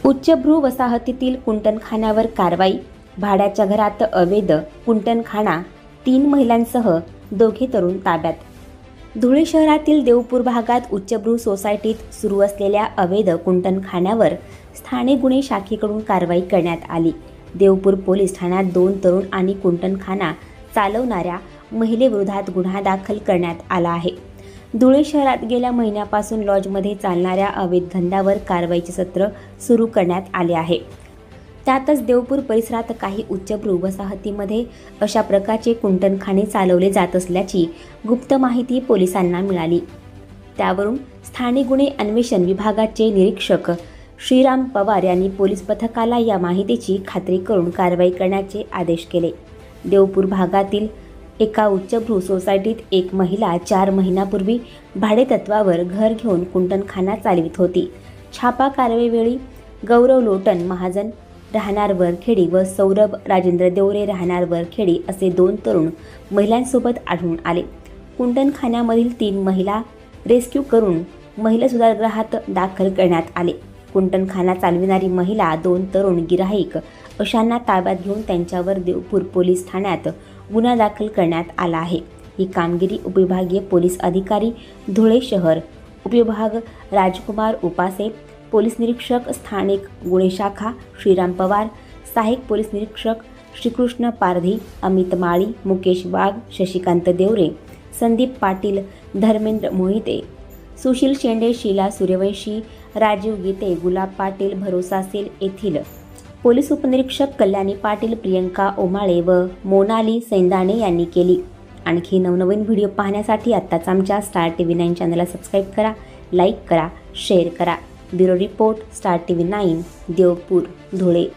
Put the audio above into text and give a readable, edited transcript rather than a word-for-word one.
उच्चभ्रू वसाहतीतील कुंटणखान्यावर कारवाई, भाड्याच्या घरात अवैध कुंटणखाना, 3 महिलांसह 2 तरुण ताब्यात. धुळे शहरातील देवपूर भागात उच्चभ्रू सोसायटीत सुरू असलेल्या अवैध कुंटणखान्यावर स्थानिक गुन्हे शाखेकडून कारवाई करण्यात आली. देवपूर पोलीस ठाण्यात 2 तरुण आणि कुंटणखाना चालवणाऱ्या महिलेविरोधात गुन्हा दाखल करण्यात आला आहे. धुळे शहरात गेल्या महिन्यापासून लॉजमध्ये चालणाऱ्या अवैध धंद्यावर कारवाईचे सत्र सुरू करण्यात आले आहे. त्यातच देवपूर परिसरात काही उच्चभ्रू वसाहतीमध्ये अशा प्रकारचे कुंटणखाने चालवले जात असल्याची गुप्त माहिती पोलिसांना मिळाली. त्यावरून स्थानिक गुन्हे अन्वेषण विभागाचे निरीक्षक श्रीराम पवार यांनी पोलीस पथकाला या माहितीची खात्री करून कारवाई करण्याचे आदेश केले. देवपूर भागातील एका उच्चभ्रू सोसायटीत एक महिला 4 महिन्यापूर्वी भाडेतत्वावर घर घेऊन कुंटणखाना चालवित होती. छापा कारवाईवेळी गौरव लोटन महाजन राहणार वरखेडी व सौरभ राजेंद्र देवरे राहणार वरखेडी असे 2 तरुण महिलांसोबत आढळून आले. कुंटणखान्यामधील 3 महिला रेस्क्यू करून महिला सुधारगृहात दाखल करण्यात आले. कुंटणखाना चालविणारी महिला, 2 तरुण गिराहिक अशांना ताब्यात घेऊन त्यांच्यावर देवपूर पोलीस ठाण्यात गुन्हा दाखल करण्यात आला आहे. ही कामगिरी उपविभागीय पोलीस अधिकारी धुळे शहर उपविभाग राजकुमार उपासे, पोलीस निरीक्षक स्थानिक गुन्हे शाखा श्रीराम पवार, सहाय्यक पोलीस निरीक्षक श्रीकृष्ण पारधी, अमित माळी, मुकेश वाघ, शशिकांत देवरे, संदीप पाटील, धर्मेंद्र मोहिते, सुशील शेंडे, शीला सूर्यवंशी, राजीव गीते, गुलाब पाटील, भरोसा सेल येथील पोलीस उपनिरीक्षक कल्याणी पाटील, प्रियंका ओमाळे व मोनाली सैंदाणे यांनी केली. आणखी नवनवीन व्हिडिओ पाहण्यासाठी आत्ताच आमच्या स्टार TV 9 चॅनलला सबस्क्राईब करा, लाईक करा, शेअर करा. Bureau report, star TV 9, Devpur, Dhule.